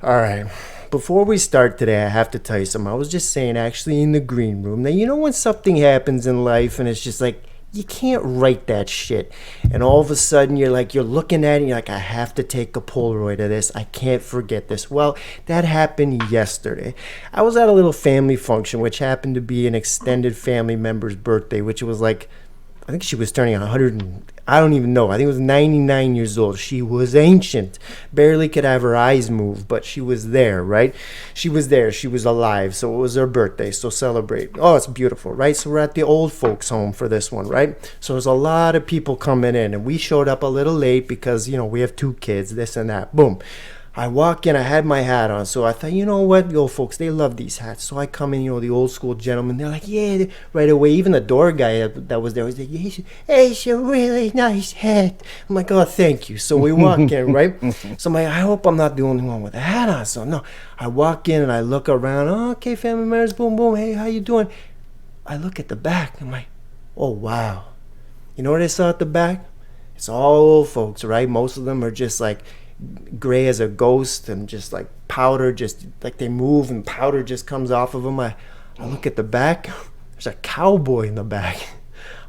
All right. Before we start today, I have to tell you something. I was just saying, actually, in the green room. Now, you know when something happens in life and it's just like, you can't write that shit. And all of a sudden, you're looking at it and you're like, I have to take a Polaroid of this. I can't forget this. Well, that happened yesterday. I was at a little family function, which happened to be an extended family member's birthday, which was like, I think she was turning 100 I don't even know. I think it was 99 years old. She was ancient. Barely could have her eyes move, but she was there, right? She was there. She was alive. So it was her birthday. So celebrate. Oh, it's beautiful, right? So we're at the old folks' home for this one, right? So there's a lot of people coming in, and we showed up a little late because, we have 2 kids, this and that. Boom. I walk in, I had my hat on, so I thought, you know what, the old folks, they love these hats. So I come in, the old school gentlemen, they're like, yeah, right away. Even the door guy that was there was like, hey, it's a really nice hat. I'm like, oh, thank you. So we walk in, right? So I'm like, I hope I'm not the only one with a hat on. So no, I walk in and I look around. Oh, okay, family members, boom, boom. Hey, how you doing? I look at the back. I'm like, oh, wow. You know what I saw at the back? It's all old folks, right? Most of them are just like gray as a ghost and just like powder, just like they move and powder just comes off of them. I look at the back. There's a cowboy in the back.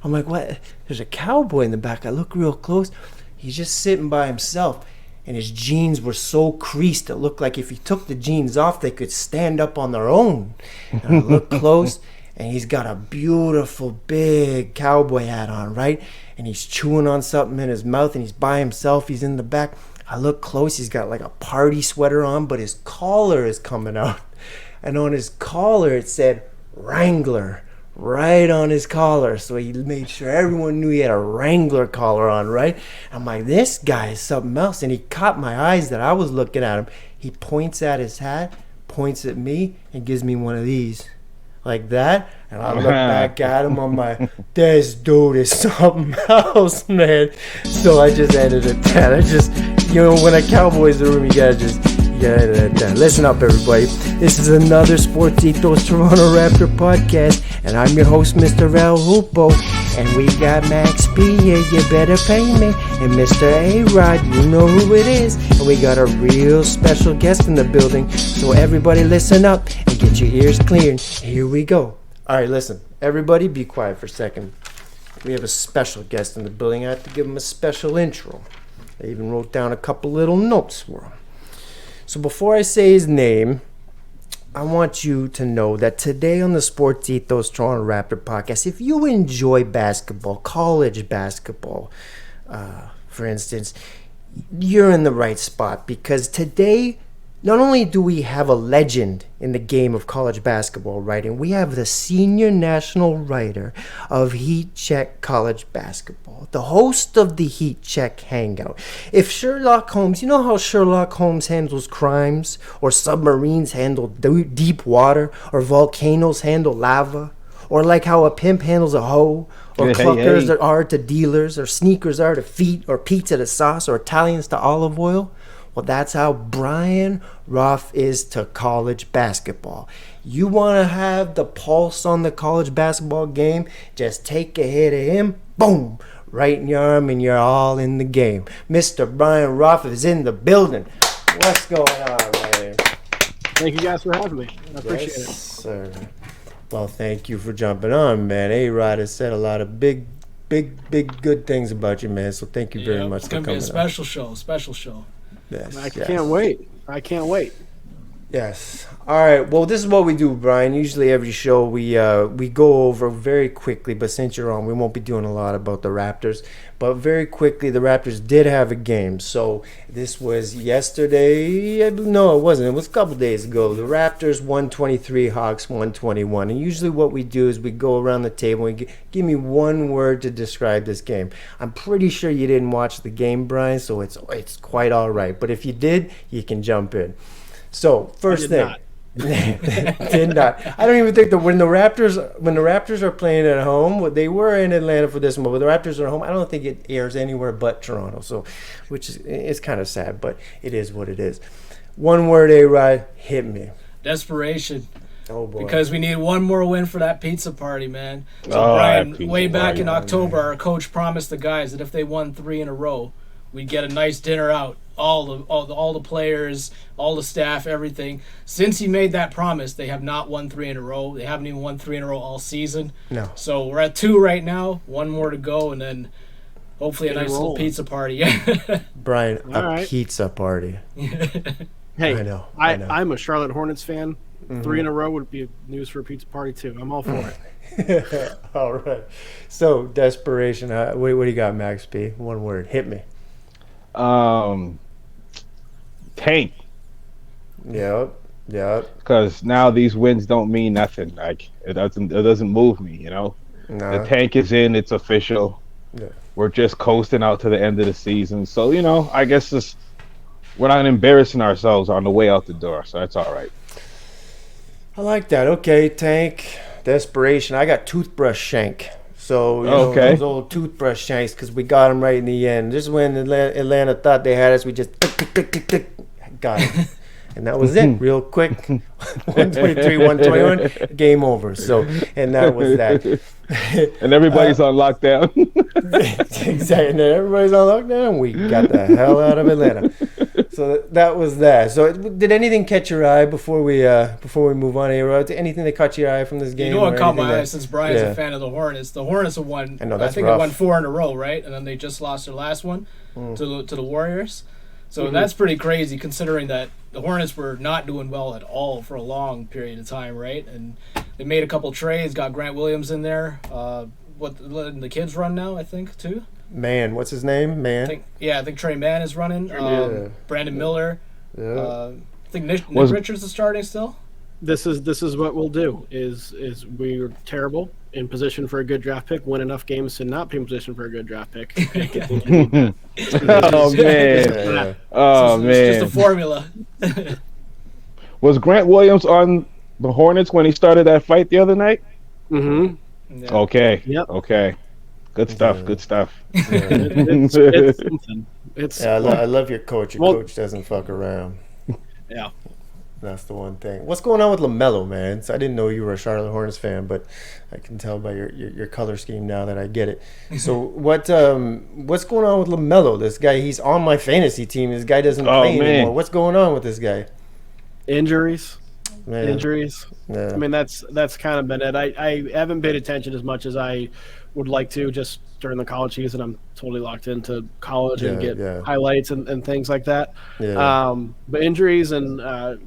I'm like, what? There's a cowboy in the back. I look real close. He's just sitting by himself, and his jeans were so creased it looked like if he took the jeans off they could stand up on their own. And I look close, and he's got a beautiful big cowboy hat on, right? And he's chewing on something in his mouth, and he's by himself. He's in the back. I look close, he's got like a party sweater on, but his collar is coming out. And on his collar, it said Wrangler right on his collar. So he made sure everyone knew he had a Wrangler collar on, right? I'm like, this guy is something else. And he caught my eyes that I was looking at him. He points at his hat, points at me, and gives me one of these. Like that, and I look back at him. I'm like, this dude is something else, man. So I just ended it that. I just, when a cowboy's in the room, you gotta edit it that. Listen up, everybody. This is another Sportitos Toronto Raptor podcast, and I'm your host, Mr. Hoopo. And we got Max B here, you better pay me. And Mr. A-Rod, you know who it is. And we got a real special guest in the building. So everybody listen up and get your ears cleared. Here we go. All right, listen. Everybody be quiet for a second. We have a special guest in the building. I have to give him a special intro. I even wrote down a couple little notes for him. So before I say his name, I want you to know that today on the Sportitos Toronto Raptor podcast, if you enjoy basketball, college basketball, for instance, you're in the right spot, because today, not only do we have a legend in the game of college basketball writing, we have the senior national writer of Heat Check College Basketball, the host of the Heat Check Hangout. If Sherlock Holmes, you know how Sherlock Holmes handles crimes, or submarines handle deep water, or volcanoes handle lava, or like how a pimp handles a hoe, or cluckers are to dealers, or sneakers are to feet, or pizza to sauce, or Italians to olive oil? Well, that's how Brian Rauf is to college basketball. You want to have the pulse on the college basketball game? Just take a hit of him, boom, right in your arm, and you're all in the game. Mr. Brian Rauf is in the building. What's going on, man? Thank you guys for having me. I appreciate it. Sir. Well, thank you for jumping on, man. A-Rod has said a lot of big good things about you, man. So thank you very much for coming on. It's going to be a special show. Yes, I can't wait. Yes. All right. Well, this is what we do, Brian. Usually every show we go over very quickly, but since you're on, we won't be doing a lot about the Raptors. But very quickly, the Raptors did have a game. So this was yesterday. No, it wasn't. It was a couple days ago. The Raptors 123, Hawks 121. And usually what we do is we go around the table and give me one word to describe this game. I'm pretty sure you didn't watch the game, Brian, so it's quite all right. But if you did, you can jump in. So first thing. Did not. I don't even think that when the Raptors are playing at home, they were in Atlanta for this one, but when the Raptors are at home, I don't think it airs anywhere but Toronto. So, which is, it's kind of sad, but it is what it is. One word, A-Rod, hit me. Desperation. Oh boy. Because we need one more win for that pizza party, man. So Brian, way back in October, our coach promised the guys that if they won 3 in a row, we'd get a nice dinner out all the players, all the staff, everything. Since he made that promise, they have not won 3 in a row. They haven't even won 3 in a row all season. No. So we're at 2 right now. 1 more to go, and then hopefully a nice little pizza party. Brian, right. pizza party. Hey, I know. I'm a Charlotte Hornets fan. 3 in a row would be news for a pizza party too. I'm all for it. All right. So desperation. What do you got, Max P? One word. Hit me. Tank. Yep. Because now these wins don't mean nothing. Like it doesn't move me. You know, No. the tank is in. It's official. Yeah. We're just coasting out to the end of the season. So I guess we're not embarrassing ourselves on the way out the door. So that's all right. I like that. Okay, tank. Desperation. I got toothbrush shank. So, those old toothbrush shanks, because we got them right in the end. Just when Atlanta thought they had us, we just tick, got it. And that was it, real quick. 123, 121, game over. So, and that was that. And everybody's on lockdown. Exactly. And everybody's on lockdown. We got the hell out of Atlanta. So that was that. So did anything catch your eye before we move on here? Anything that caught your eye from this game? You know what caught my eye since Brian's a fan of the Hornets. The Hornets have won. I think they won 4 in a row, right? And then they just lost their last one to the Warriors. So that's pretty crazy considering that the Hornets were not doing well at all for a long period of time, right? And they made a couple trades, got Grant Williams in there. Letting the kids run now, I think, too. Man, what's his name? Man. I think Trey Mann is running. Brandon Miller. Yeah. I think Nick Richards is starting still. This is what we'll do. Is we're terrible in position for a good draft pick, win enough games to not be in position for a good draft pick. Oh man! Oh man! It's just a formula. Was Grant Williams on the Hornets when he started that fight the other night? Mm-hmm. Yeah. Okay. Yep. Okay. Good stuff. Good stuff. It's I love your coach. Your coach doesn't fuck around. Yeah. That's the one thing. What's going on with LaMelo, man? So I didn't know you were a Charlotte Hornets fan, but I can tell by your color scheme now that I get it. So what's going on with LaMelo? This guy, he's on my fantasy team. This guy doesn't play anymore. What's going on with this guy? Injuries. Man. Injuries. Yeah. I mean, that's kind of been it. I haven't paid attention as much as I would like to just during the college season. I'm totally locked into college and get highlights and things like that. Yeah. But injuries and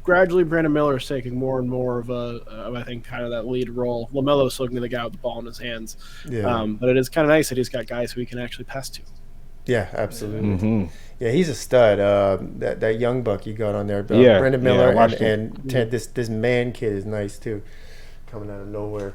gradually Brandon Miller is taking more and more of I think, kind of that lead role. LaMelo's still going to be the guy with the ball in his hands. Yeah. But it is kind of nice that he's got guys who he can actually pass to. Yeah, absolutely. Mm-hmm. Yeah, he's a stud. That young buck you got on there, Brandon Miller, and this man kid is nice too, coming out of nowhere.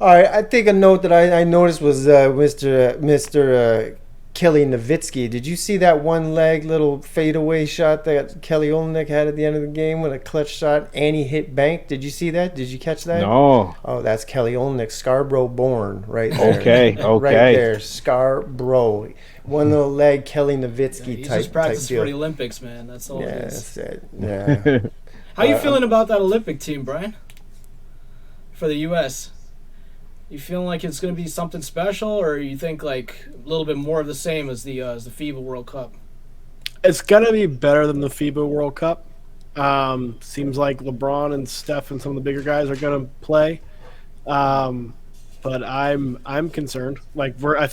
All right, I think a note that I noticed was Mr. Kelly Nowitzki. Did you see that one leg little fadeaway shot that Kelly Olynyk had at the end of the game with a clutch shot and he hit bank? Did you see that? Did you catch that? No. Oh, that's Kelly Olynyk, Scarborough born, right there. Okay. Right there, Scarborough. One little leg Kelly Nowitzki he's type just practicing deal. for the Olympics, man. That's all it is. That's it. Yeah. How you feeling about that Olympic team, Brian? For the U.S., you feeling like it's going to be something special, or you think like a little bit more of the same as the FIBA World Cup? It's going to be better than the FIBA World Cup. Seems like LeBron and Steph and some of the bigger guys are going to play. But I'm concerned. Like I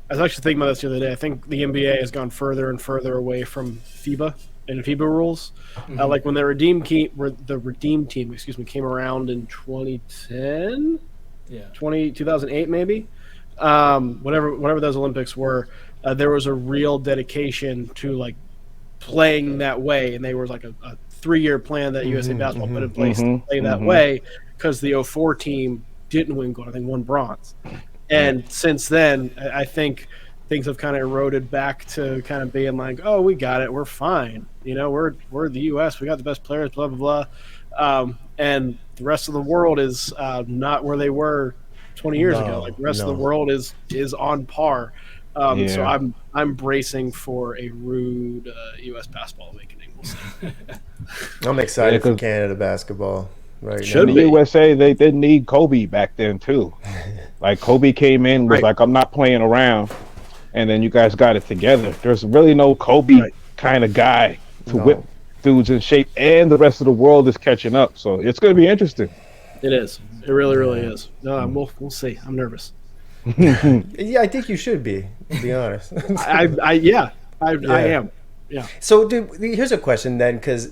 was actually thinking about this the other day. I think the NBA has gone further and further away from FIBA and FIBA rules. Mm-hmm. Like when the Redeem team, came around in 2010. Yeah, 2008 maybe. Whatever those Olympics were, there was a real dedication to like playing that way, and they were like a 3-year plan that USA Basketball put in place to play that way, because the 2004 team didn't win gold. I think won bronze. And since then, I think things have kind of eroded back to kind of being like, oh, we got it, we're fine. We're the U.S., we got the best players, blah blah blah. And the rest of the world is not where they were 20 years ago. Like the rest of the world is on par. So I'm bracing for a rude U.S. basketball awakening. We'll see. I'm excited for Canada basketball. Right. The USA, they didn't need Kobe back then too. Like Kobe came in, was like, I'm not playing around, and then you guys got it together. There's really no Kobe kind of guy to whip dudes in shape, and the rest of the world is catching up. So it's going to be interesting. It is. It really, really is. No, we'll see. I'm nervous. Yeah, I think you should be, to be honest. I am. Yeah. So, here's a question then, because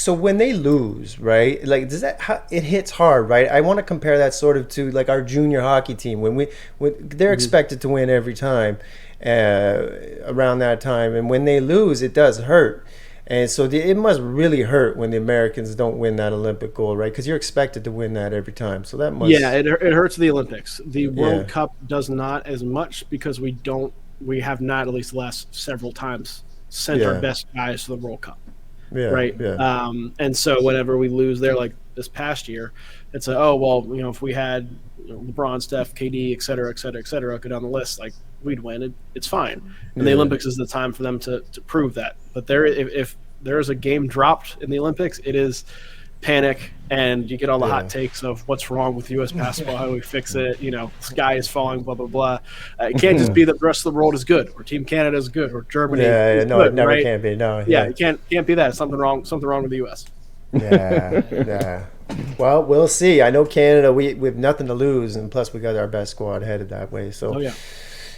when they lose, right? Like, it hits hard, right? I want to compare that sort of to like our junior hockey team when they're expected to win every time around that time, and when they lose, it does hurt. And so it must really hurt when the Americans don't win that Olympic gold, right? Because you're expected to win that every time. So that must... Yeah, it hurts the Olympics. The World Cup does not as much because we have not, at least the last several times, sent our best guys to the World Cup. Yeah, right? Yeah. And so whenever we lose there, like this past year, it's if we had LeBron, Steph, KD, et cetera, go down the list, like we'd win. It's fine. And the Olympics is the time for them to prove that. But if there is a game dropped in the Olympics, it is panic, and you get all the hot takes of what's wrong with U.S. basketball, how do we fix it, sky is falling, blah, blah, blah. It can't just be that the rest of the world is good, or Team Canada is good, or Germany is good, it never right? can be. No, it can't be that. Something wrong with the U.S. Yeah. Well, we'll see. I know Canada, we have nothing to lose, and plus we got our best squad headed that way. So,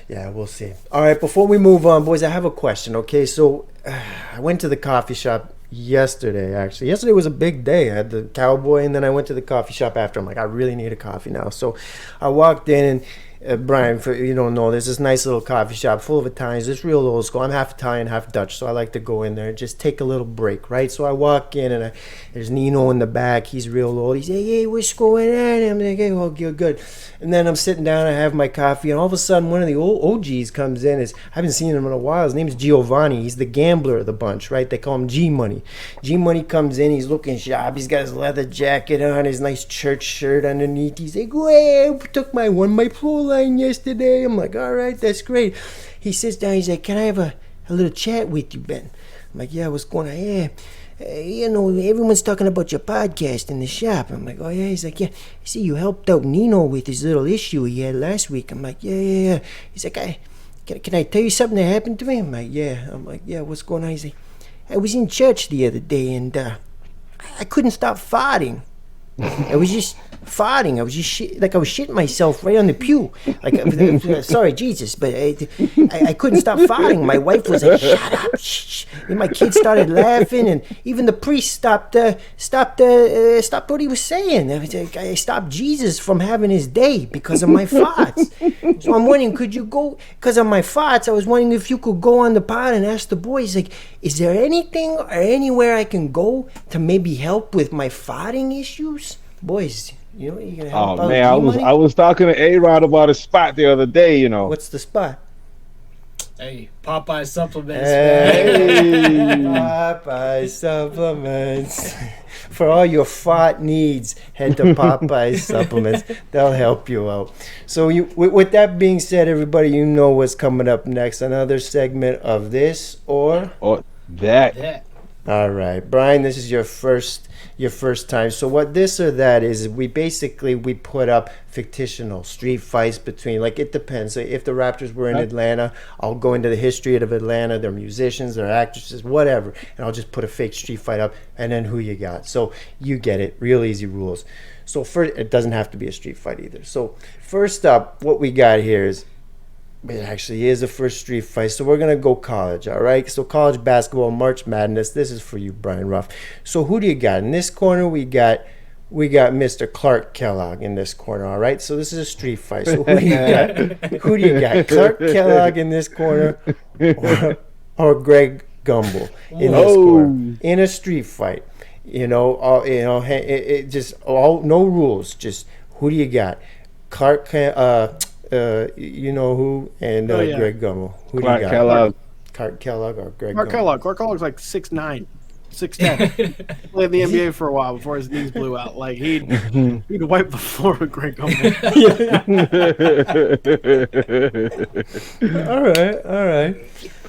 yeah, we'll see. All right, before we move on, boys, I have a question. Okay, so I went to the coffee shop yesterday, actually. Yesterday was a big day. I had the Cowboy, and then I went to the coffee shop after. I'm like, I really need a coffee now. So I walked in, and Brian, for you don't know, there's this nice little coffee shop full of Italians. It's real old school. I'm half Italian, half Dutch, so I like to go in there and just take a little break, right? So I walk in, and there's Nino in the back. He's real old. He's like, hey, what's going on? I'm like, hey, well, good. And then I'm sitting down, I have my coffee, and all of a sudden, one of the old OGs comes in. I haven't seen him in a while. His name is Giovanni. He's the gambler of the bunch, right? They call him G-Money. G-Money comes in. He's looking sharp. He's got his leather jacket on, his nice church shirt underneath. He's like, hey, I took my pro line yesterday. I'm like, all right, that's great. He sits down. He's like, can I have a little chat with you, Ben? I'm like, yeah, what's going on? Yeah. Everyone's talking about your podcast in the shop. I'm like, oh, yeah. He's like, yeah. I see you helped out Nino with his little issue he had last week. I'm like, yeah. He's like, can I tell you something that happened to me? I'm like, yeah. I'm like, yeah, what's going on? He's like, I was in church the other day, and I couldn't stop farting. I was just farting. I was just I was shitting myself right on the pew. Like, sorry, Jesus, but I couldn't stop farting. My wife was like, "Shut up!" Shh. And my kids started laughing, and even the priest stopped what he was saying. I stopped Jesus from having his day because of my farts. So I'm wondering, could you go? Because of my farts, I was wondering if you could go on the pod and ask the boys, like, is there anything or anywhere I can go to maybe help with my farting issues? Boys, you gonna help out? Oh man, I was talking to A-Rod about a spot the other day. What's the spot? Hey, Popeye supplements. Hey, Popeye supplements. For all your fart needs, head to Popeye supplements. They'll help you out. So, with that being said, everybody, you know what's coming up next. Another segment of this or that. All right, Brian, this is your first time. So what this or that is, we put up fictional street fights between, like, it depends. So if the Raptors were in Atlanta, I'll go into the history of Atlanta, their musicians, their actresses, whatever, and I'll just put a fake street fight up, and then who you got. So you get it, real easy rules. So first, it doesn't have to be a street fight either. So first up, what we got here is, it actually is the first street fight, so we're going to go college, all right? So college basketball, March Madness. This is for you, Brian Rauf. So who do you got? In this corner, we got Mr. Clark Kellogg in this corner, all right? So this is a street fight. So who do you got? Who do you got? Clark Kellogg in this corner or Greg Gumbel in this corner? In a street fight. No rules. Just who do you got? Clark you know who, and Greg Gumbel. Who Clark do you got? Kellogg. Clark Kellogg or Greg Clark Gumbel? Kellogg. Clark Kellogg's like 6'9", 6'10". Played in the NBA for a while before his knees blew out. Like he'd wipe the floor with Greg Gumbel. All right.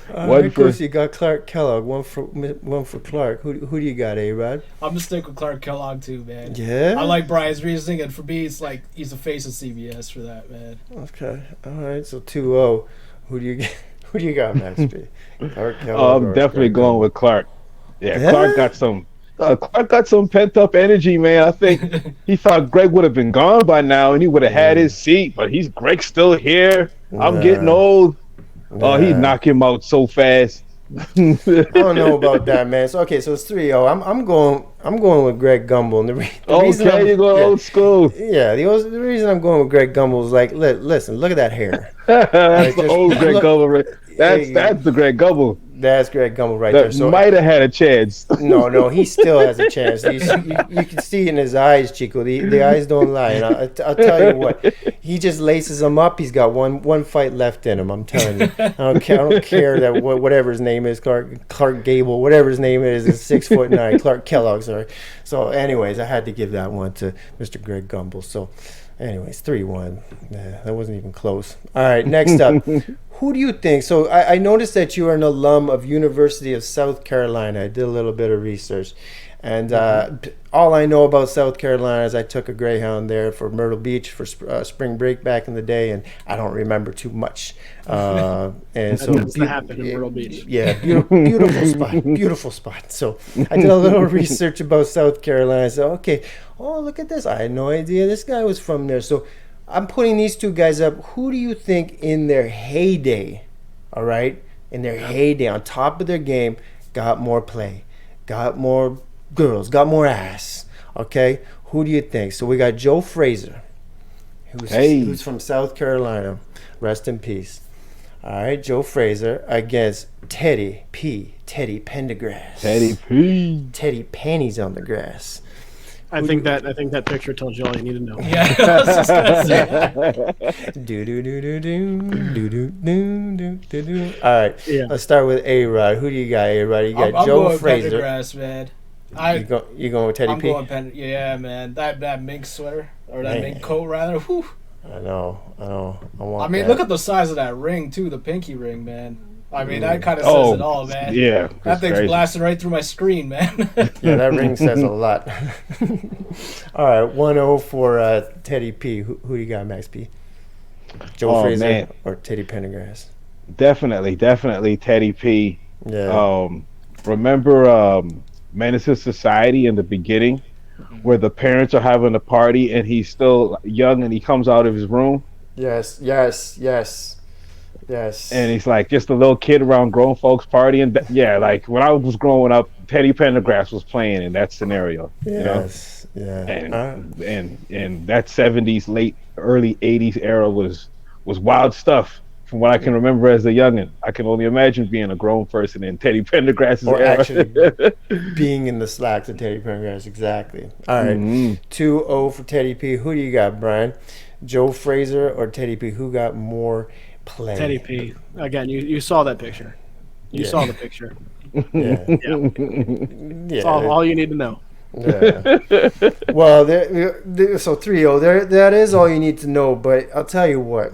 Of course, you got Clark Kellogg. One for Clark. Who do you got, A-Rod? I'm gonna stick with Clark Kellogg too, man. Yeah. I like Brian's reasoning, and for me, it's like he's the face of CBS for that, man. Okay. All right. So 2-0. Who do you get? Who do you got, Max B? Clark Oh, Kellogg I'm or definitely Greg going Gumbel? with Clark. Yeah, Yeah? Clark got some pent up energy, man. I think he thought Greg would have been gone by now and he would have had his seat, but Greg's still here. I'm getting Nah, old. Oh, he'd nah. knock him out so fast. I don't know about that, man. So okay, so it's 3-0. I'm going with Greg Gumbel, and the reason Okay, you go old school. the reason I'm going with Greg Gumbel is like, listen, look at that hair. That's the old Greg Look, Gumbel. That's the Greg Gumbel that's Greg Gumbel right there. that So might have had a chance. no, he still has a chance. You can see it in his eyes, Chico. The eyes don't lie. And I'll tell you what, he just laces them up. He's got one fight left in him. I'm telling you. I don't care that whatever his name is, Clark Gable, whatever his name is 6'9". Clark Kellogg, sorry. So, anyways, I had to give that one to Mr. Greg Gumbel. So, anyways, 3-1. Yeah, that wasn't even close. All right, next up. Who do you think? So I noticed that you are an alum of University of South Carolina. I did a little bit of research. And all I know about South Carolina is I took a Greyhound there for Myrtle Beach for spring break back in the day, and I don't remember too much. And that so tends to happen in Myrtle Beach. Yeah, beautiful spot. So I did a little research about South Carolina. I said, okay, look at this. I had no idea this guy was from there. So I'm putting these two guys up. Who do you think in their heyday, all right, in their heyday, on top of their game, got more play, got more girls, got more ass, okay? Who do you think? So we got Joe Frazier, who's from South Carolina. Rest in peace. All right, Joe Frazier against Teddy Pendergrass. Teddy Panties on the Grass. I think that picture tells you all you need to know. Yeah, I was just gonna say that. All right, let's start with A-Rod. Who do you got, A-Rod? You got Joe Frazier. Pendergrass, man. You going with Teddy P? I'm going yeah, man. That mink sweater or that mink coat rather. Whew. I know. I mean, look at the size of that ring too, the pinky ring, man. I mean, that kind of says it all, man. Yeah, that thing's blasting right through my screen, man. Yeah, that ring says a lot. All right, 1-0 for Teddy P. Who you got, Max P? Joe Frazier or Teddy Pendergrass? Definitely Teddy P. Yeah. Remember Menace to Society in the beginning, where the parents are having a party and he's still young and he comes out of his room? Yes. And he's like just a little kid around grown folks partying. Yeah, like when I was growing up, Teddy Pendergrass was playing in that scenario. Yes. You know? And that 70s, late early 80s era was wild stuff. From what I can remember as a youngin', I can only imagine being a grown person in Teddy Pendergrass's era. Actually being in the slacks of Teddy Pendergrass, exactly. All right, 2-0 for Teddy P. Who do you got, Brian? Joe Frazier or Teddy P? Who got more play? Teddy P. Again, you saw that picture. You saw the picture. Yeah. That's all you need to know. Yeah. Well, so 3-0. That is all you need to know. But I'll tell you what.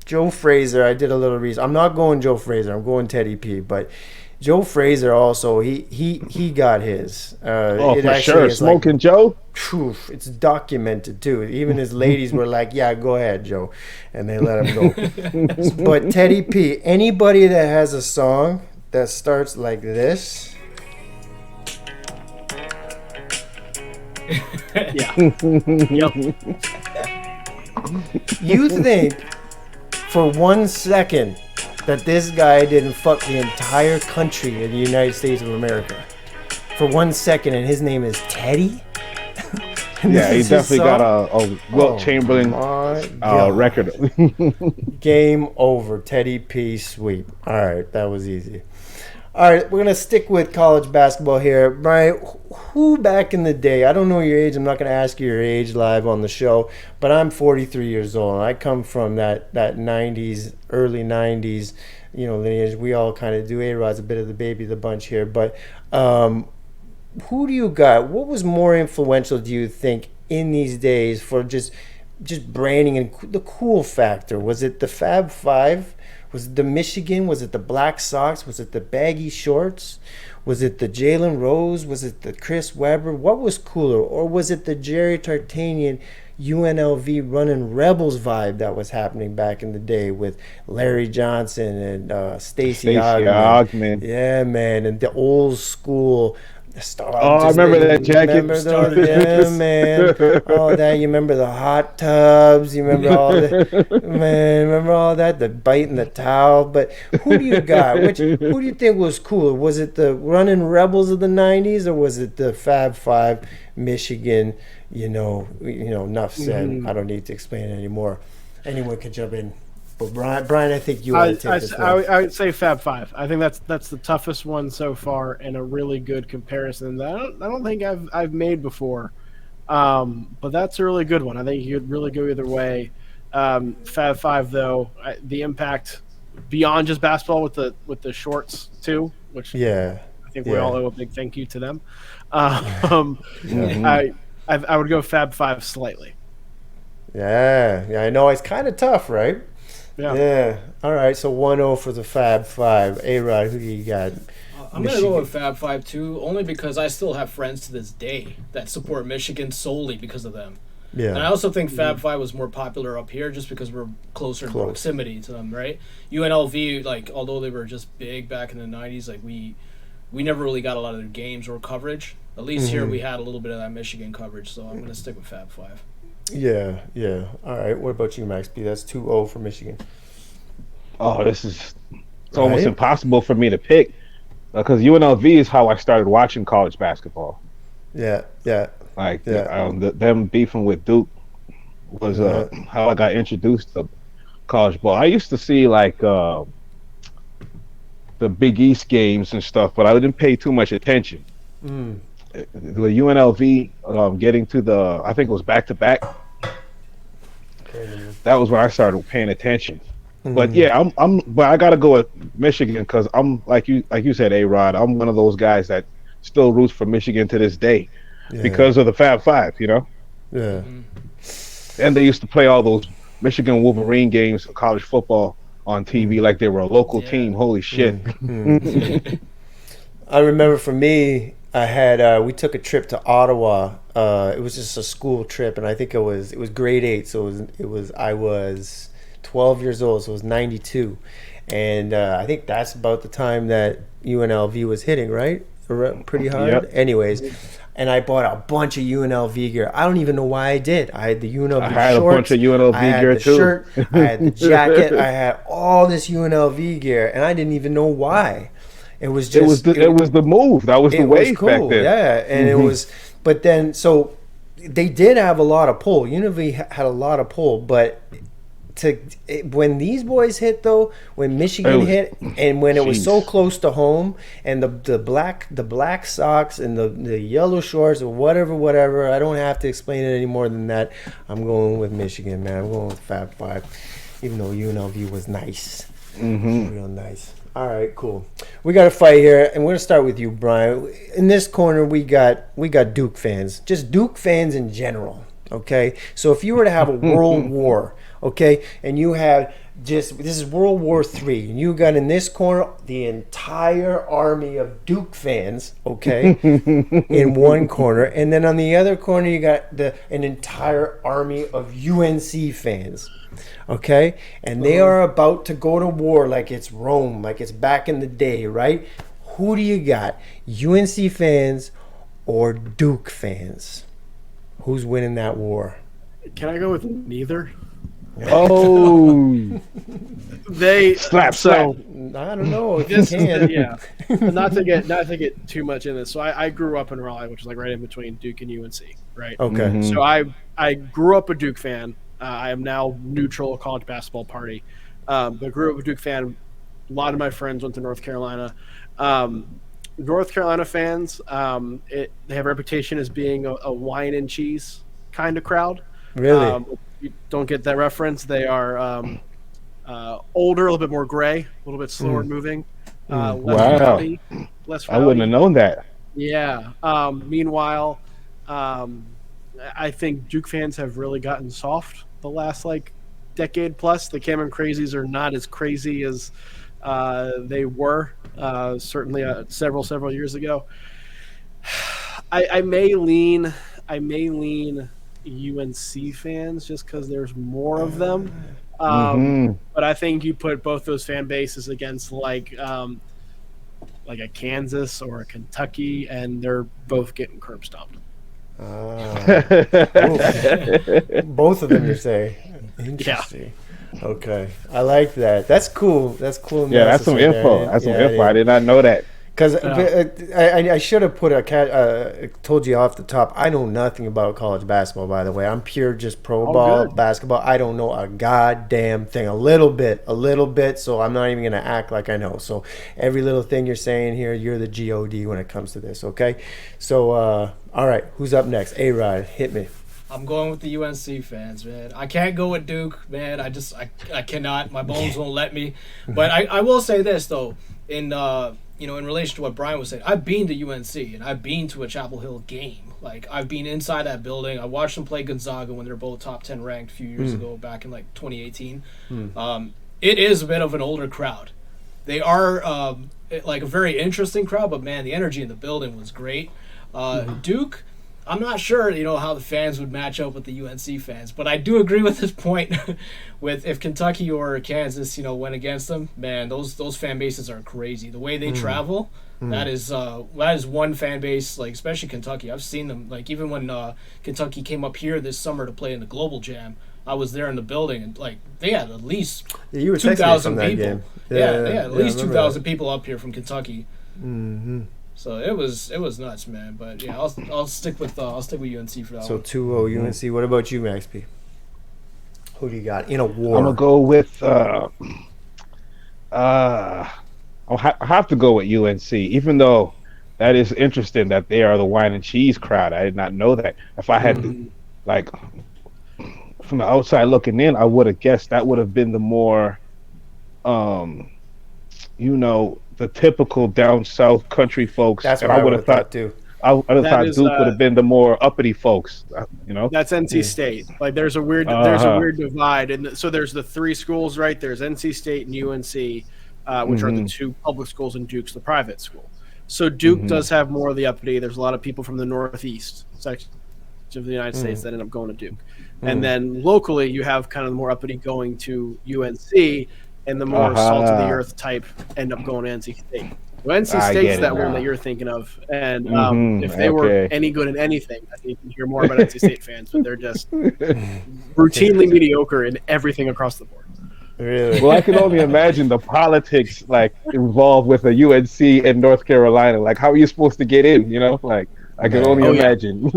Joe Frazier, I did a little research. I'm not going Joe Frazier. I'm going Teddy P. But Joe Frazier also, he got his. For sure. Smoking Joe? It's documented, too. Even his ladies were like, yeah, go ahead, Joe. And they let him go. But Teddy P, anybody that has a song that starts like this. Yeah. Yep. You think for 1 second that this guy didn't fuck the entire country of the United States of America for 1 second, and his name is Teddy? Yeah, he definitely got a Wilt Chamberlain record. Game over. Teddy P. Sweep. All right, that was easy. All right, we're going to stick with college basketball here. Brian, who back in the day, I don't know your age, I'm not going to ask you your age live on the show, but I'm 43 years old, and I come from that 90s, early 90s, lineage. We all kind of do. A-Rod's a bit of the baby of the bunch here, but who do you got? What was more influential, do you think, in these days for just branding and the cool factor? Was it the Fab Five? Was it the Michigan? Was it the Black Sox? Was it the baggy shorts? Was it the Jalen Rose? Was it the Chris Webber? What was cooler? Or was it the Jerry Tartanian UNLV running Rebels vibe that was happening back in the day with Larry Johnson and Stacey Ogman. Yeah, man, and the old school. I remember that jacket. Remember those? Yeah, man. All that. You remember the hot tubs? You remember all that? Man, remember all that? The biting the towel. But who do you got? Who do you think was cooler? Was it the running Rebels of the '90s, or was it the Fab Five, Michigan? Enough said. I don't need to explain it anymore. Anyone can jump in. But Brian, I think you want to take this one. I would say Fab Five. I think that's the toughest one so far, and a really good comparison that I don't think I've made before. But that's a really good one. I think you could really go either way. Fab Five, though, the impact beyond just basketball with the shorts too, which I think we all owe a big thank you to them. I would go Fab Five slightly. Yeah, I know it's kind of tough, right? Yeah. All right. So 1-0 for the Fab Five. A-Rod, who do you got? I'm going to go with Fab Five too, only because I still have friends to this day that support Michigan solely because of them. Yeah. And I also think Fab Five was more popular up here just because we're closer in proximity to them, right? UNLV, although they were just big back in the 90s, we never really got a lot of their games or coverage. At least here we had a little bit of that Michigan coverage, so I'm going to stick with Fab Five. Yeah. All right. What about you, Max B? That's 2-0 for Michigan. Oh, it's almost impossible for me to pick because UNLV is how I started watching college basketball. Yeah. Them beefing with Duke was how I got introduced to college ball. I used to see the Big East games and stuff, but I didn't pay too much attention. The UNLV getting to I think it was back-to-back. That was when I started paying attention. But but I gotta go with Michigan because I'm like you said, A-Rod. I'm one of those guys that still roots for Michigan to this day because of the Fab Five, Yeah. And they used to play all those Michigan Wolverine games of college football on TV like they were a local team. Holy shit! I remember for me, I had we took a trip to Ottawa. It was just a school trip, and I think it was grade 8, so I was 12 years old, so it was 92, and I think that's about the time that UNLV was hitting pretty hard. Yep. Anyways, and I bought a bunch of UNLV gear. I don't even know why I did. I had the UNLV shorts. I had a bunch of UNLV gear too. Shirt, I had the jacket. I had all this UNLV gear, and I didn't even know why. It was just it was the move. That was the wave back then. Yeah, and it was. But then, so they did have a lot of pull. UNLV had a lot of pull, but when these boys hit though, when Michigan hit, and when it was so close to home, and the black socks and the yellow shorts or whatever, I don't have to explain it any more than that. I'm going with Michigan, man. I'm going with Fab Five, even though UNLV was nice, real nice. All right, cool. We got a fight here, and we're gonna start with you, Brian. In this corner, we got Duke fans, just Duke fans in general. Okay, so if you were to have a world war, okay, and you had this is World War III, and you got in this corner the entire army of Duke fans, okay, in one corner, and then on the other corner you got an entire army of UNC fans. Okay, and they are about to go to war like it's Rome, like it's back in the day, right? Who do you got? UNC fans or Duke fans? Who's winning that war? Can I go with neither? Oh, they slap. I don't know if you can. Yeah, not to get too much in this. So I grew up in Raleigh, which is right in between Duke and UNC, right? Okay. So I grew up a Duke fan. I am now neutral college basketball party, but grew up a Duke fan. A lot of my friends went to North Carolina. North Carolina fans, they have a reputation as being a wine and cheese kind of crowd. Really? You don't get that reference. They are older, a little bit more gray, a little bit slower moving. Less rowdy, I wouldn't have known that. Yeah. Meanwhile, I think Duke fans have really gotten soft the last decade plus. The Cameron Crazies are not as crazy as they were certainly several years ago. I may lean UNC fans just because there's more of them. But I think you put both those fan bases against like a Kansas or a Kentucky, and they're both getting curb stomped. Both of them, you say? Interesting. Yeah. Okay, I like that. That's cool. That's cool. Yeah, that's some info. That's some info. I did not know that. Because I should have told you off the top. I know nothing about college basketball, by the way. I'm pure just pro ball basketball. I don't know a goddamn thing. A little bit. So I'm not even going to act like I know. So every little thing you're saying here, you're the G.O.D. when it comes to this, okay? So, all right, who's up next? A-Rod, hit me. I'm going with the UNC fans, man. I can't go with Duke, man. I cannot. My bones won't let me. But I will say this, though. In relation to what Brian was saying, I've been to UNC and I've been to a Chapel Hill game. Like, I've been inside that building. I watched them play Gonzaga when they're both top 10 ranked a few years ago, back in like 2018. It is a bit of an older crowd. They are like a very interesting crowd, but man, the energy in the building was great. Duke, I'm not sure, how the fans would match up with the UNC fans, but I do agree with this point. With if Kentucky or Kansas, went against them, man, those fan bases are crazy. The way they travel, that is one fan base, like especially Kentucky. I've seen them, like even when Kentucky came up here this summer to play in the Global Jam, I was there in the building, and like they had at least 2,000 people. Game. They had at least 2,000 people up here from Kentucky. So it was nuts, man. But yeah, I'll stick with UNC for that. So one. 2-0 UNC. What about you, Max P? Who do you got in a war? I'm gonna go with. I have to go with UNC, even though that is interesting that they are the wine and cheese crowd. I did not know that. If I had to, like, from the outside looking in, I would have guessed that would have been the more, the typical down south country folks. That's what I would have thought too. I would have thought Duke would have been the more uppity folks. That's NC State. Like there's a weird divide, and so there's the three schools, right? There's NC State and UNC, which are the two public schools, and Duke's the private school. So Duke does have more of the uppity. There's a lot of people from the Northeast section of the United States that end up going to Duke, and then locally you have kind of the more uppity going to UNC. And the more salt of the earth type end up going to NC State. Well, NC State's that one that you're thinking of. And if they were any good in anything, I think you can hear more about NC State fans, but they're just routinely mediocre in everything across the board. Really? Well, I can only imagine the politics like involved with a UNC in North Carolina. Like, how are you supposed to get in? Like, I can only imagine.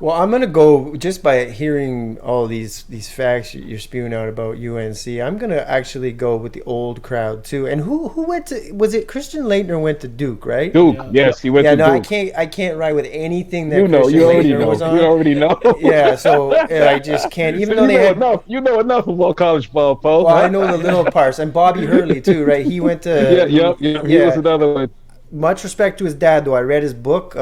Well, I'm gonna go just by hearing all these facts you're spewing out about UNC. I'm gonna actually go with the old crowd too. And who went to? Was it Christian Laettner went to Duke, right? Duke, yes, he went to Duke. I can't ride with anything that you Laettner was on. You already know. Yeah, so I just can't. Even though you know enough about college ball, Paul. Well, I know the little parts, and Bobby Hurley too, right? He went to. He was another one. Much respect to his dad, though. I read his book,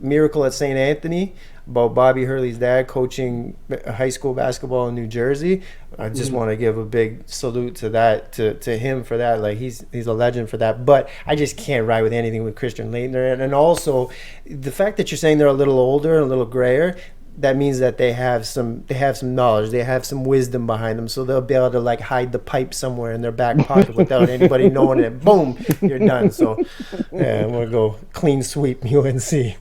Miracle at St. Anthony, about Bobby Hurley's dad coaching high school basketball in New Jersey. I just want to give a big salute to that, to him for that. Like he's a legend for that. But I just can't ride with anything with Christian Laettner. And also the fact that you're saying they're a little older and a little grayer, that means that they have some knowledge, they have some wisdom behind them, so they'll be able to like hide the pipe somewhere in their back pocket without anybody knowing it. Boom, you're done. So yeah, I'm gonna go clean sweep UNC.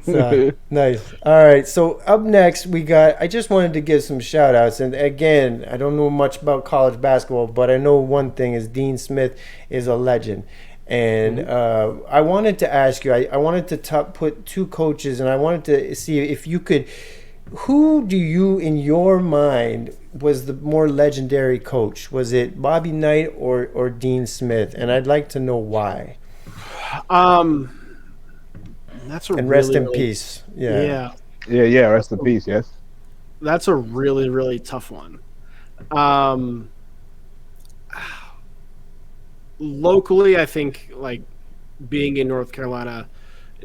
So, nice. All right, so up next I just wanted to give some shout outs, and again, I don't know much about college basketball, but I know one thing is Dean Smith is a legend. And I wanted to ask you, I wanted to put two coaches, and I wanted to see if you could, who do you, in your mind, was the more legendary coach? Was it Bobby Knight or Dean Smith? And I'd like to know why. That's a and rest in peace. Yeah, rest in peace, yes. That's a really, really tough one. Locally, I think like being in North Carolina,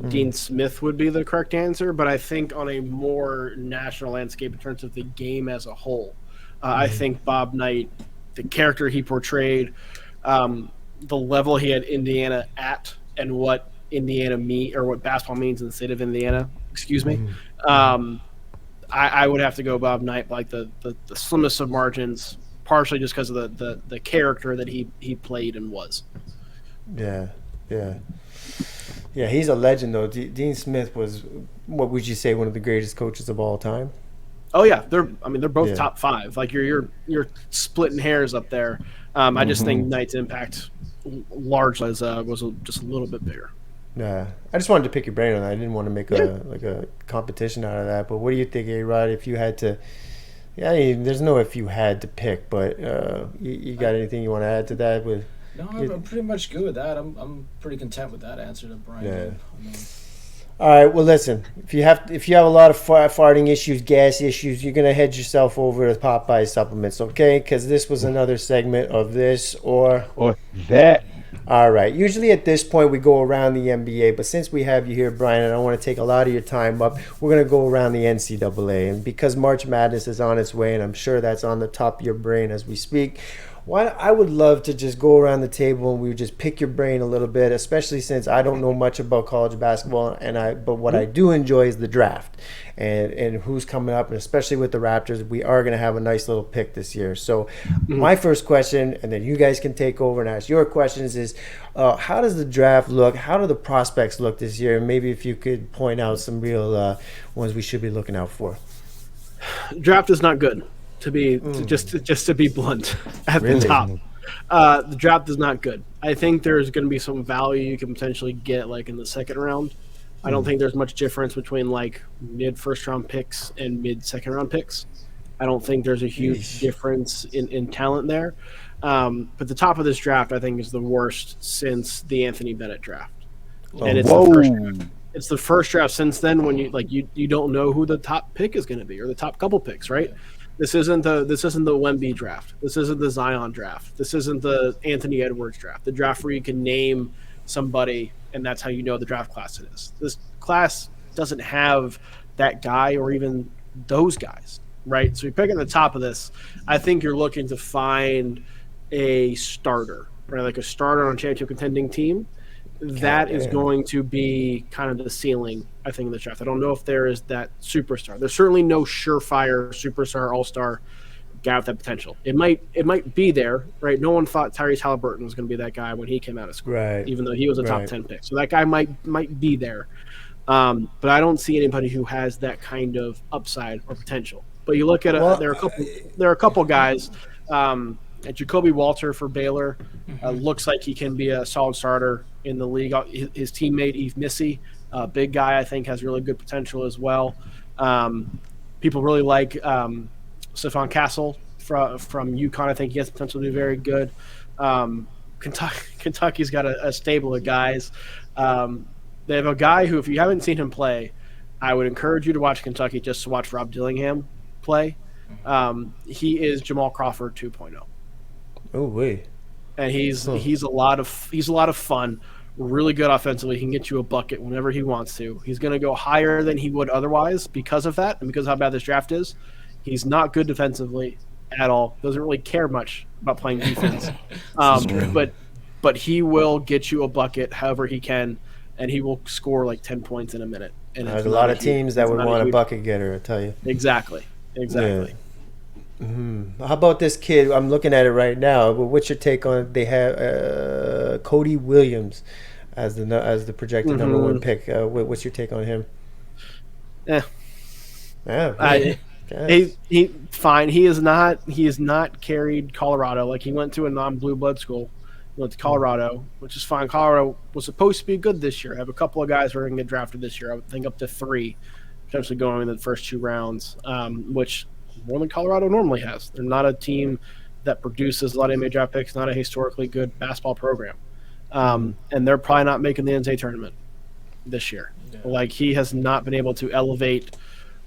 Dean Smith would be the correct answer. But I think on a more national landscape in terms of the game as a whole, I think Bob Knight, the character he portrayed, the level he had Indiana at, and what Indiana what basketball means in the state of Indiana. Excuse me. I would have to go Bob Knight, like the slimmest of margins, partially just because of the character that he played and was. Yeah. He's a legend though. Dean Smith was, what would you say, one of the greatest coaches of all time? Oh yeah, they're both top 5. Like you're splitting hairs up there. I just think Knight's impact largely was just a little bit bigger. Yeah, I just wanted to pick your brain on that. I didn't want to make a competition out of that. But what do you think, A-Rod, if you had to? Yeah, I mean, there's no if you had to pick, but you got anything you want to add to that? No, I'm pretty much good with that. I'm pretty content with that answer that Brian gave. I mean, all right. Well, listen. If you have a lot of farting issues, gas issues, you're gonna head yourself over to Popeye supplements, okay? Because this was another segment of this or that. All right. Usually at this point we go around the NBA, but since we have you here, Brian, and I want to take a lot of your time up, we're gonna go around the NCAA, and because March Madness is on its way, and I'm sure that's on the top of your brain as we speak. I would love to just go around the table and we would just pick your brain a little bit, especially since I don't know much about college basketball, but what I do enjoy is the draft and who's coming up, and especially with the Raptors, we are going to have a nice little pick this year. So my first question, and then you guys can take over and ask your questions, is how does the draft look? How do the prospects look this year? And maybe if you could point out some real ones we should be looking out for. Draft is not good. To be blunt, at the top, the draft is not good. I think there's going to be some value you can potentially get like in the second round. I don't think there's much difference between like mid first round picks and mid second round picks. I don't think there's a huge difference in talent there. But the top of this draft, I think, is the worst since the Anthony Bennett draft, and it's the first draft. It's the first draft since then when you don't know who the top pick is going to be or the top couple picks, right? This isn't the Wemby draft. This isn't the Zion draft. This isn't the Anthony Edwards draft. The draft where you can name somebody and that's how you know the draft class it is. This class doesn't have that guy or even those guys, right? So you pick at the top of this. I think you're looking to find a starter, right? Like a starter on a championship contending team. That is going to be kind of the ceiling, I think, in the draft. I don't know if there is that superstar. There's certainly no surefire superstar, all-star guy with that potential. It might be there, right? No one thought Tyrese Halliburton was going to be that guy when he came out of school, right? Even though he was a top 10 pick. So that guy might be there. But I don't see anybody who has that kind of upside or potential. But you look at there are a couple guys. Jacoby Walter for Baylor looks like he can be a solid starter in the league. His teammate Yves Missy, big guy, I think has really good potential as well. People really like Stephon Castle from UConn. I think he has potential to be very good. Kentucky's got a stable of guys. They have a guy who, if you haven't seen him play, I would encourage you to watch Kentucky just to watch Rob Dillingham play. He is Jamal Crawford 2.0. Oh wait. And he's a lot of fun, really good offensively. He can get you a bucket whenever he wants to. He's going to go higher than he would otherwise because of that and because of how bad this draft is. He's not good defensively at all. Doesn't really care much about playing defense. But he will get you a bucket however he can, and he will score like 10 points in a minute. And there's a lot of teams that would want a bucket getter, I tell you. Exactly. Yeah. Mm-hmm. How about this kid? I'm looking at it right now. But what's your take on? They have Cody Williams as the projected number one pick. What's your take on him? Yeah. He fine. He is not carried Colorado. Like he went to a non-blue blood school. He went to Colorado, which is fine. Colorado was supposed to be good this year. I have a couple of guys who are going to get drafted this year. I would think up to 3, potentially going in the first 2 rounds, which more than Colorado normally has. They're not a team that produces a lot of NBA draft picks, not a historically good basketball program. And they're probably not making the NCAA tournament this year. Yeah. Like he has not been able to elevate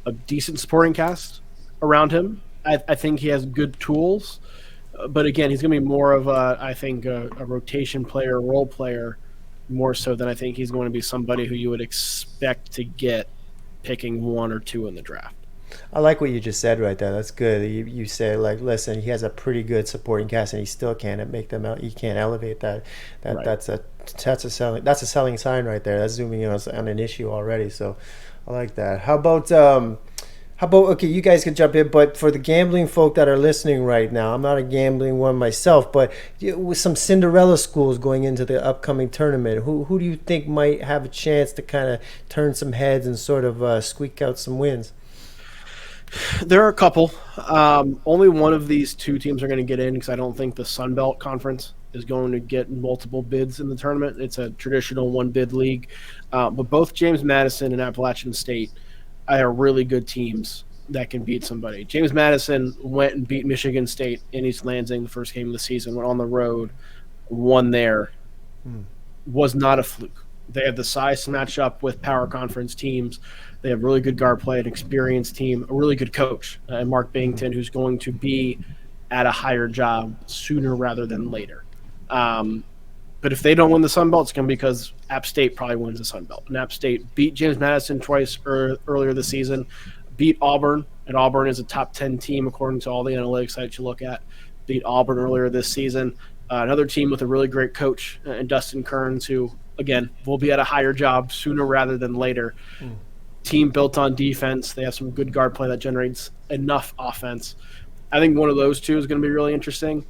a decent supporting cast around him. I think he has good tools. But again, he's going to be more of a rotation player, role player, more so than I think he's going to be somebody who you would expect to get picking 1 or 2 in the draft. I like what you just said right there. That's good. You say, like, listen, he has a pretty good supporting cast, and he still can't make them out. He can't elevate that. Right. That's a selling sign right there. That's zooming in on an issue already. So, I like that. How How about, okay, you guys can jump in, but for the gambling folk that are listening right now, I'm not a gambling one myself, but with some Cinderella schools going into the upcoming tournament, who do you think might have a chance to kind of turn some heads and sort of squeak out some wins? There are a couple. Only one of these two teams are going to get in because I don't think the Sun Belt Conference is going to get multiple bids in the tournament. It's a traditional one-bid league. But both James Madison and Appalachian State are really good teams that can beat somebody. James Madison went and beat Michigan State in East Lansing the first game of the season, went on the road, won there. Was not a fluke. They have the size to match up with power conference teams. They have really good guard play, an experienced team, a really good coach, and Mark Bington, who's going to be at a higher job sooner rather than later. But if they don't win the Sun Belt, it's going to be because App State probably wins the Sun Belt. And App State beat James Madison twice earlier this season, beat Auburn, and Auburn is a top 10 team according to all the analytics sites you look at. Beat Auburn earlier this season. Another team with a really great coach, and Dustin Kearns, who, again, will be at a higher job sooner rather than later. Team built on defense. They have some good guard play that generates enough offense. I think one of those two is going to be really interesting.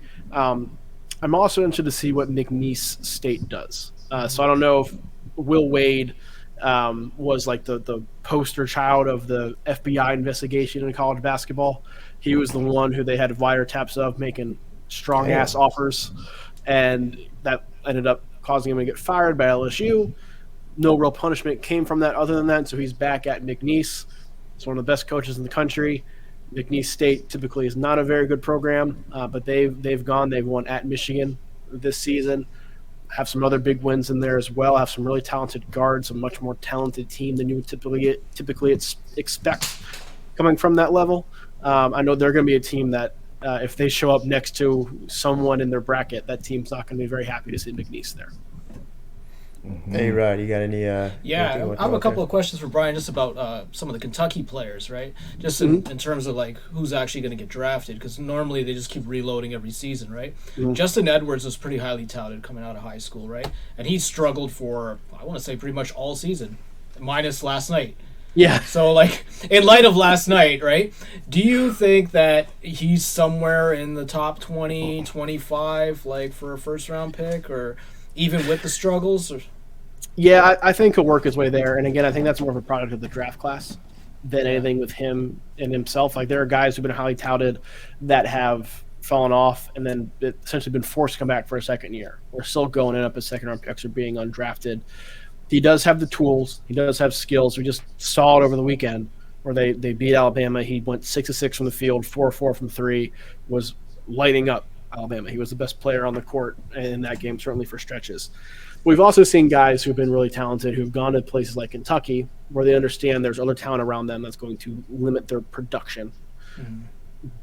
I'm also interested to see what McNeese State does. So I don't know if Will Wade was like the poster child of the FBI investigation in college basketball. He was the one who they had wiretaps of making strong-ass offers, and that ended up causing him to get fired by LSU. No real punishment came from that other than that, so he's back at McNeese. He's one of the best coaches in the country. McNeese State typically is not a very good program, but they've won at Michigan this season. Have some other big wins in there as well. Have some really talented guards, a much more talented team than you would typically expect coming from that level. I know they're going to be a team that if they show up next to someone in their bracket, that team's not going to be very happy to see McNeese there. Hey, Rod, you got any? I have a couple of questions for Brian just about some of the Kentucky players, right? Just in terms of like who's actually going to get drafted, because normally they just keep reloading every season, right? Justin Edwards was pretty highly touted coming out of high school, right? And he struggled for, I want to say, pretty much all season, minus last night. Yeah. So, like, in light of last night, right, do you think that he's somewhere in the top 20, 25, like, for a first-round pick, or even with the struggles? Or? Yeah, I think he'll work his way there. And, again, I think that's more of a product of the draft class than anything with him and himself. Like, there are guys who've been highly touted that have fallen off and then essentially been forced to come back for a second year. We're still going in up as second-round picks or being undrafted. He does have the tools. He does have skills. We just saw it over the weekend where they beat Alabama. He went 6 of 6 from the field, 4 of 4 from 3, was lighting up Alabama. He was the best player on the court in that game, certainly for stretches. We've also seen guys who've been really talented who've gone to places like Kentucky where they understand there's other talent around them that's going to limit their production.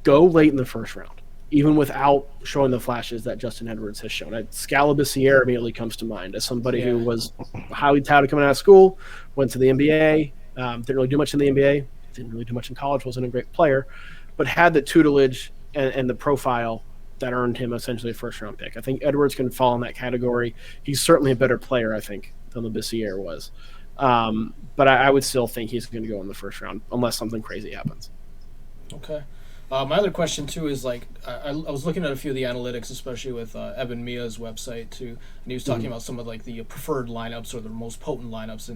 Go late in the first round, even without showing the flashes that Justin Edwards has shown. Scalabus Sierra immediately comes to mind as somebody who was highly touted coming out of school, went to the NBA, didn't really do much in the NBA, didn't really do much in college, wasn't a great player, but had the tutelage and the profile that earned him essentially a first-round pick. I think Edwards can fall in that category. He's certainly a better player, I think, than Labissiere was. But I would still think he's going to go in the first round unless something crazy happens. Okay. My other question, too, is, like, I was looking at a few of the analytics, especially with Evan Mia's website, too, and he was talking about some of, like, the preferred lineups or the most potent lineups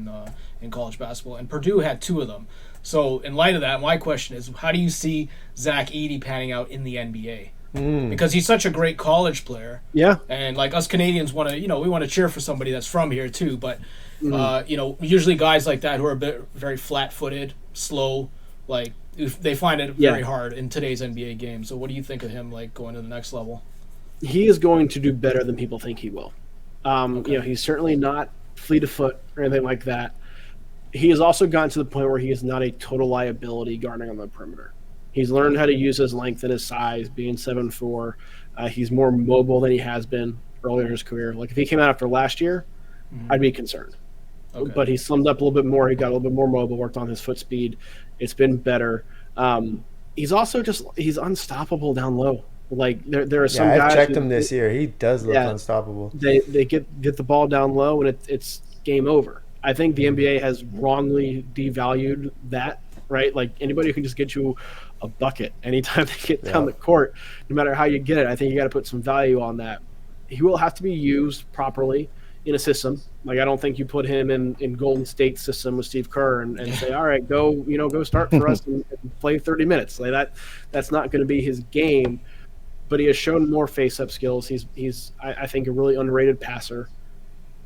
in college basketball, and Purdue had 2 of them. So, in light of that, my question is, how do you see Zach Edey panning out in the NBA? Because he's such a great college player. Yeah. And, like, us Canadians want to, we want to cheer for somebody that's from here, too, but, usually guys like that who are a bit very flat-footed, slow, like, they find it very hard in today's NBA game. So what do you think of him, like, going to the next level? He is going to do better than people think he will. He's certainly not fleet of foot or anything like that. He has also gotten to the point where he is not a total liability guarding on the perimeter. He's learned how to use his length and his size, being 7'4". He's more mobile than he has been earlier in his career. Like, if he came out after last year, I'd be concerned. Okay. But he slimmed up a little bit more. He got a little bit more mobile, worked on his foot speed. It's been better. He's also he's unstoppable down low. Like, there are some guys. I've checked him this year. He does look unstoppable. They get the ball down low and it's game over. I think the NBA has wrongly devalued that right? Like anybody who can just get you a bucket anytime they get down the court, no matter how you get it. I think you got to put some value on that. He will have to be used properly in a system. Like I don't think you put him in Golden State's system with Steve Kerr and say, all right, go start for us and play 30 minutes. Like that's not going to be his game. But he has shown more face-up skills. He's I think a really underrated passer.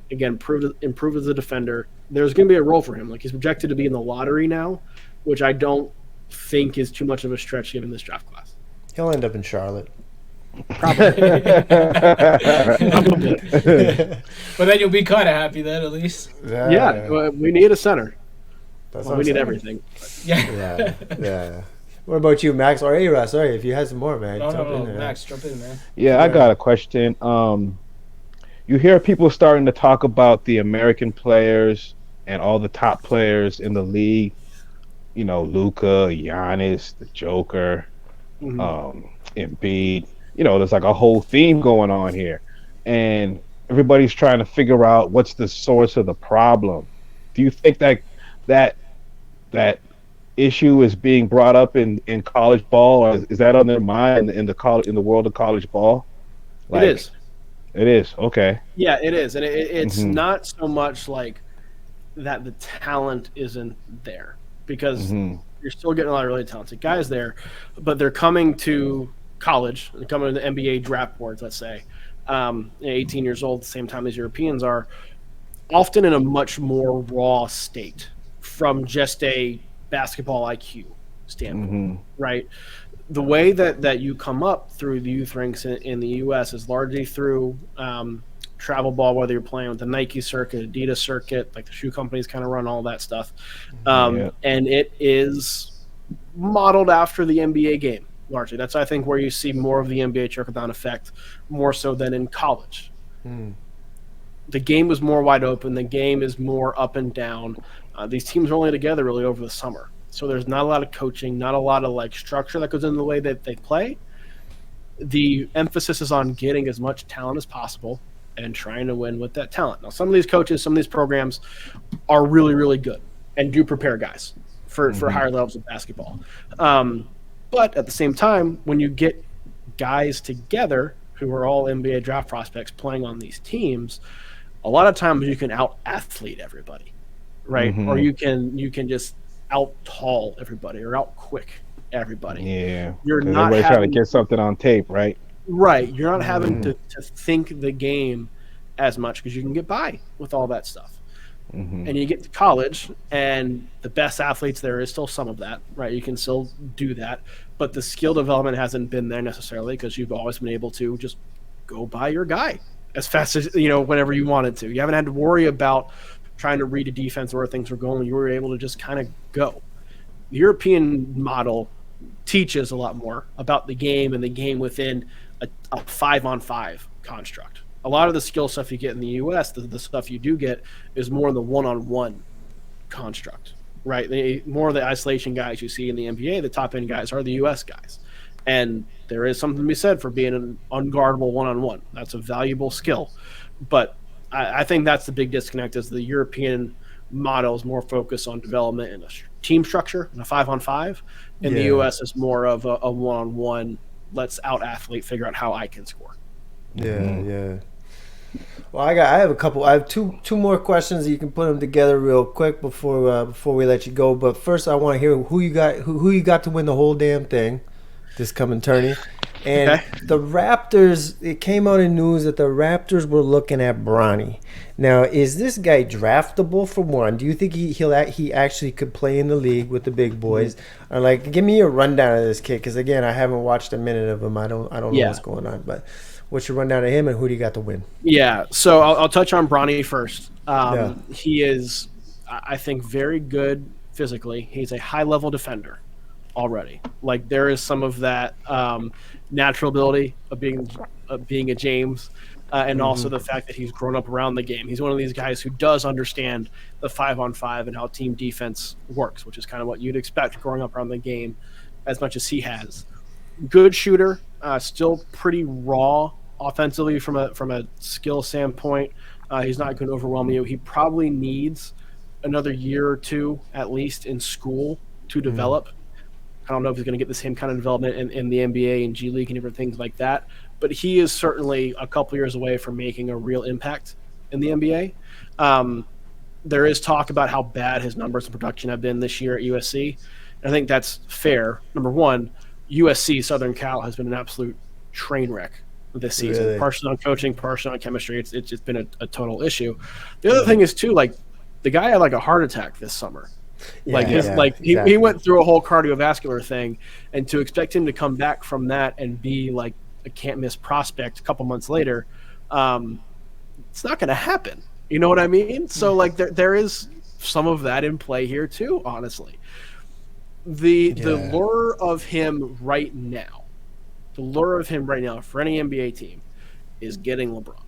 Again, improved as a defender. There's going to be a role for him. Like he's projected to be in the lottery now, which I don't think is too much of a stretch given this draft class. He'll end up in Charlotte. Probably. But then you'll be kind of happy then, at least. Yeah, we need a center. We need everything. Yeah. What about you, Max? Or A-Rod, sorry, if you had some more, man. No, Max, jump in, man. Yeah, I got a question. You hear people starting to talk about the American players and all the top players in the league. You know, Luka, Giannis, the Joker, Embiid. You know, there's like a whole theme going on here. And everybody's trying to figure out what's the source of the problem. Do you think that issue is being brought up in college ball, or is that on their mind in the world of college ball? Like, it is. It is. Okay. Yeah, it is. And it's not so much like that the talent isn't there, because you're still getting a lot of really talented guys there, but they're coming to college, they're coming to the NBA draft boards, let's say, 18 years old, at the same time as Europeans are, often in a much more raw state from just a basketball IQ standpoint, right? The way that you come up through the youth ranks in the U.S. is largely through travel ball, whether you're playing with the Nike circuit, Adidas circuit, like the shoe companies kind of run all that stuff. And it is modeled after the NBA game, largely. That's, I think, where you see more of the NBA trickle-down effect, more so than in college. The game is more wide open. The game is more up and down. These teams are only together really over the summer. So there's not a lot of coaching, not a lot of like structure that goes into the way that they play. The emphasis is on getting as much talent as possible and trying to win with that talent. Now, some of these coaches, some of these programs are really, really good and do prepare guys for higher levels of basketball. But at the same time, when you get guys together who are all NBA draft prospects playing on these teams, a lot of times you can out-athlete everybody, right? Or you can just out-tall everybody or out-quick everybody. Yeah. You're not trying to get something on tape, right? Right. You're not having to think the game as much because you can get by with all that stuff. And you get to college, and the best athletes, there is still some of that, right? You can still do that, but the skill development hasn't been there necessarily because you've always been able to just go by your guy as fast as, whenever you wanted to. You haven't had to worry about trying to read a defense or where things were going. You were able to just kind of go. The European model teaches a lot more about the game and the game within a 5-on-5 construct. A lot of the skill stuff you get in the U.S., the stuff you do get, is more in the one-on-one construct, right? More of the isolation guys you see in the NBA, the top-end guys are the U.S. guys. And there is something to be said for being an unguardable one-on-one. That's a valuable skill. But I think that's the big disconnect, is the European model is more focused on development and a team structure and a 5-on-5. And the U.S. is more of a one-on-one, let's out-athlete, figure out how I can score. Yeah. Well, I have two more questions. You can put them together real quick before we let you go. But first, I want to hear who you got to win the whole damn thing this coming tourney. And the Raptors, it came out in news that the Raptors were looking at Bronny. Now, is this guy draftable, for one? Do you think he actually could play in the league with the big boys? Or like, give me a rundown of this kid, because again, I haven't watched a minute of him. I don't know what's going on, but what's your rundown of him, and who do you got to win? Yeah, so I'll touch on Bronny first. He is, I think, very good physically. He's a high-level defender already. Like, there is some of that natural ability of being a James, and also the fact that he's grown up around the game. He's one of these guys who does understand the 5-on-5 and how team defense works, which is kind of what you'd expect growing up around the game as much as he has. Good shooter, still pretty raw offensively from a skill standpoint. He's not going to overwhelm you. He probably needs another year or two at least in school to develop. I don't know if he's going to get the same kind of development in the NBA and G League and different things like that, but he is certainly a couple years away from making a real impact in the NBA. There is talk about how bad his numbers and production have been this year at USC. I think that's fair. Number one, USC Southern Cal has been an absolute train wreck this season. Really? Partially on coaching, partially on chemistry. It's just been a total issue. The other thing is too, like, the guy had like a heart attack this summer. Exactly. He went through a whole cardiovascular thing, and to expect him to come back from that and be like a can't miss prospect a couple months later, it's not going to happen. You know what I mean? So like there is some of that in play here too. Honestly, the lure of him right now, for any NBA team, is getting LeBron.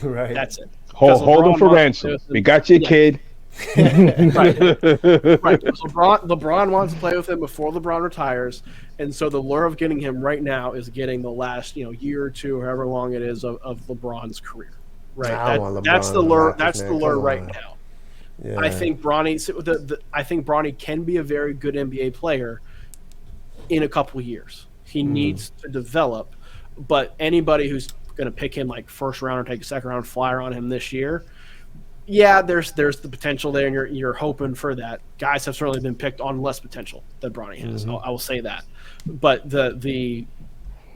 Right. That's it. Hold him for ransom. We got your kid. Right. LeBron wants to play with him before LeBron retires, and so the lure of getting him right now is getting the last year or two, however long it is, of LeBron's career. Right. That's the lure. That's the lure right now. Yeah. I think Bronny can be a very good NBA player in a couple of years. He needs to develop, but anybody who's going to pick him like first round or take a second round flyer on him this year, yeah, there's the potential there, and you're hoping for that. Guys have certainly been picked on less potential than Bronny has. I will say that, but the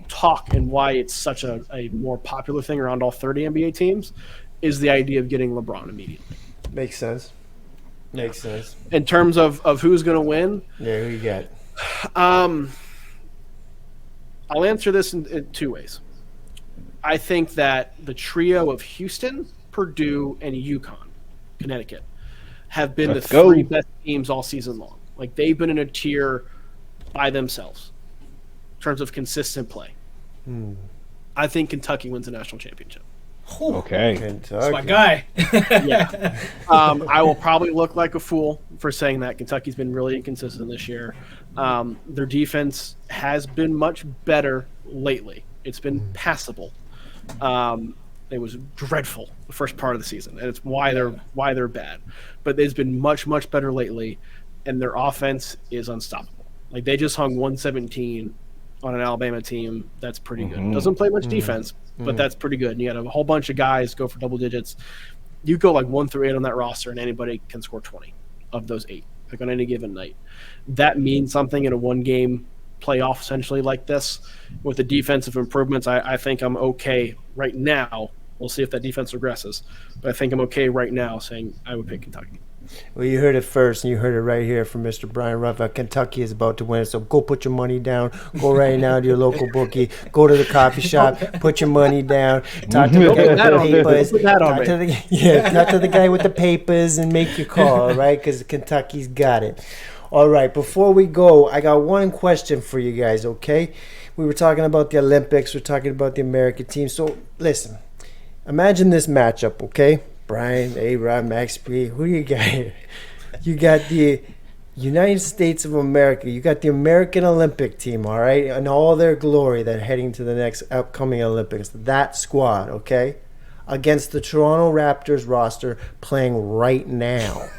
talk and why it's such a more popular thing around all 30 NBA teams is the idea of getting LeBron immediately. Makes sense. In terms of who's going to win, who you got? I'll answer this in two ways. I think that the trio of Houston, Purdue, and UConn, Connecticut, have been the three best teams all season long. Like, they've been in a tier by themselves in terms of consistent play. I think Kentucky wins the national championship. Okay. Kentucky. That's my guy. Yeah. I will probably look like a fool for saying that. Kentucky's been really inconsistent this year. Their defense has been much better lately. It's been passable. It was dreadful the first part of the season, and it's why they're bad. But it's been much, much better lately, and their offense is unstoppable. Like, they just hung 117 on an Alabama team that's pretty good. Doesn't play much defense, but that's pretty good. And you had a whole bunch of guys go for double digits. You go like 1 through 8 on that roster, and anybody can score 20 of those 8, like on any given night. That means something in a one-game playoff essentially like this. With the defensive improvements, I think I'm okay right now. We'll see if that defense regresses, but I think I'm okay right now saying I would pick Kentucky. Well, you heard it first, and you heard it right here from Mr. Brian Rauf. Kentucky is about to win, so go put your money down. Go right now to your local bookie. Go to the coffee shop. Put your money down. Talk to the guy with the papers. Talk to the guy with the papers and make your call, right? Because Kentucky's got it. All right, before we go, I got one question for you guys, okay? We were talking about the Olympics. We're talking about the American team. So, listen, imagine this matchup, okay? Brian, A-Rod, Max P, who do you got here? You got the United States of America. You got the American Olympic team, all right? And all their glory that are heading to the next upcoming Olympics. That squad, okay? Against the Toronto Raptors roster playing right now.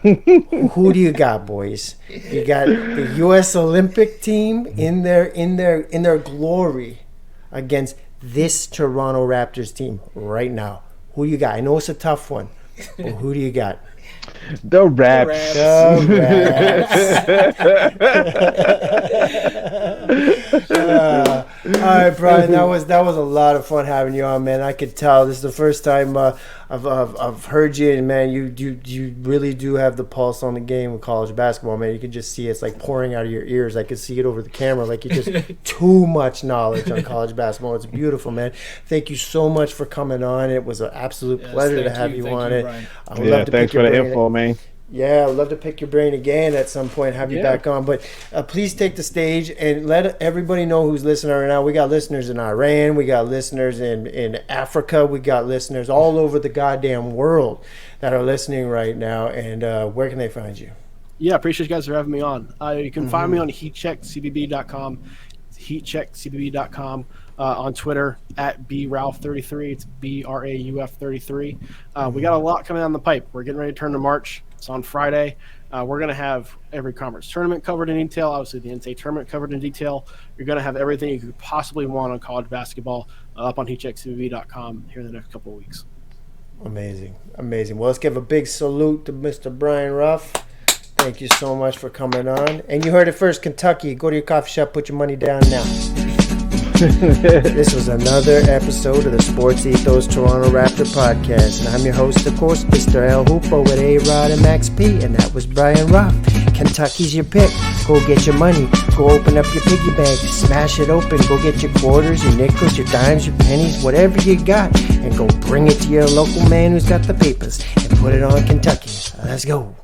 Who do you got, boys? You got the U.S. Olympic team in their glory against this Toronto Raptors team right now. Who do you got? I know it's a tough one, but who do you got? The Raps. All right, Brian. That was a lot of fun having you on, man. I could tell this is the first time I've heard you, and man, you really do have the pulse on the game of college basketball, man. You can just see it's like pouring out of your ears. I could see it over the camera, like you just too much knowledge on college basketball. It's beautiful, man. Thank you so much for coming on. It was an absolute pleasure to have you on it. I would love to thanks for the info, man. Yeah, I'd love to pick your brain again at some point, have you back on. But please take the stage and let everybody know who's listening right now. We got listeners in Iran. We got listeners in Africa. We got listeners all over the goddamn world that are listening right now. And where can they find you? Yeah, appreciate you guys for having me on. You can find me on heatcheckcbb.com, heatcheckcbb.com. On Twitter at brauf33. It's BRAUF33. We got a lot coming down the pipe. We're getting ready to turn to March. It's on Friday. We're going to have every conference tournament covered in detail, obviously the NCAA tournament covered in detail. You're going to have everything you could possibly want on college basketball up on heatcheckcbb.com here in the next couple of weeks. Amazing. Well, let's give a big salute to Mr. Brian Rauf. Thank you so much for coming on. And you heard it first, Kentucky. Go to your coffee shop, put your money down now. This was another episode of the Sports Ethos Toronto Raptor Podcast. And I'm your host, of course, Mr. L. Hoopo with A-Rod and Max P. And that was Brian Rauf. Kentucky's your pick. Go get your money. Go open up your piggy bank. Smash it open. Go get your quarters, your nickels, your dimes, your pennies, whatever you got. And go bring it to your local man who's got the papers. And put it on Kentucky. Let's go.